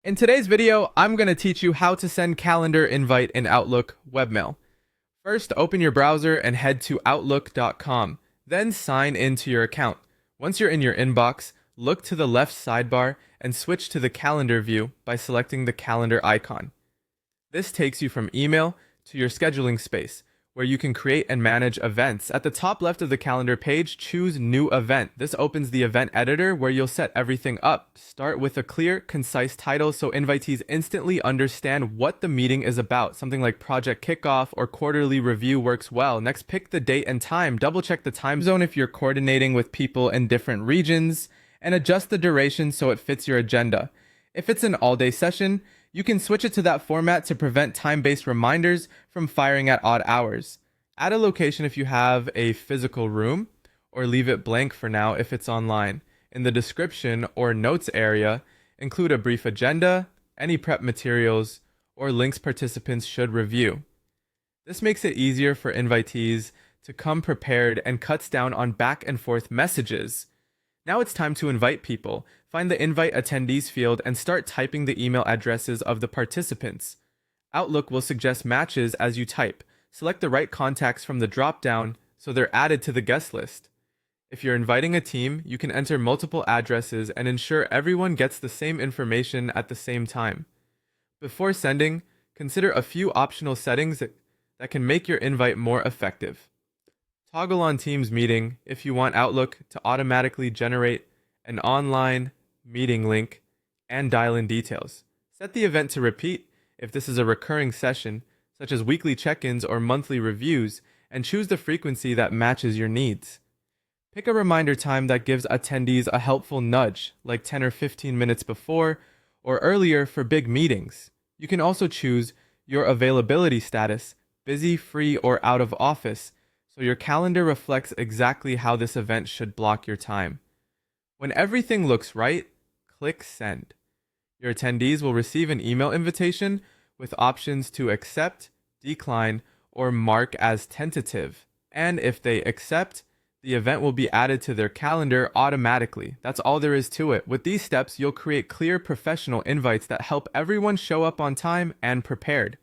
In today's video, I'm going to teach you how to send calendar invite in Outlook Webmail. First, open your browser and head to outlook.com. Then sign into your account. Once you're in your inbox, look to the left sidebar and switch to the calendar view by selecting the calendar icon. This takes you from email to your scheduling space, where you can create and manage events. At the top left of the calendar page, choose New Event. This opens the event editor where you'll set everything up. Start with a clear, concise title so invitees instantly understand what the meeting is about. Something like Project Kickoff or Quarterly Review works well. Next, pick the date and time. Double check the time zone if you're coordinating with people in different regions, and adjust the duration so it fits your agenda. If it's an all-day session, you can switch it to that format to prevent time-based reminders from firing at odd hours. Add a location if you have a physical room, or leave it blank for now if it's online. In the description or notes area, include a brief agenda, any prep materials, or links participants should review. This makes it easier for invitees to come prepared and cuts down on back and forth messages. Now it's time to invite people. Find the Invite Attendees field and start typing the email addresses of the participants. Outlook will suggest matches as you type. Select the right contacts from the drop-down so they're added to the guest list. If you're inviting a team, you can enter multiple addresses and ensure everyone gets the same information at the same time. Before sending, consider a few optional settings that can make your invite more effective. Toggle on Teams Meeting if you want Outlook to automatically generate an online meeting link and dial-in details. Set the event to repeat if this is a recurring session, such as weekly check-ins or monthly reviews, and choose the frequency that matches your needs. Pick a reminder time that gives attendees a helpful nudge, like 10 or 15 minutes before or earlier for big meetings. You can also choose your availability status, busy, free, or out of office, so your calendar reflects exactly how this event should block your time. When everything looks right, click Send. Your attendees will receive an email invitation with options to accept, decline, or mark as tentative. And if they accept, the event will be added to their calendar automatically. That's all there is to it. With these steps, you'll create clear professional invites that help everyone show up on time and prepared.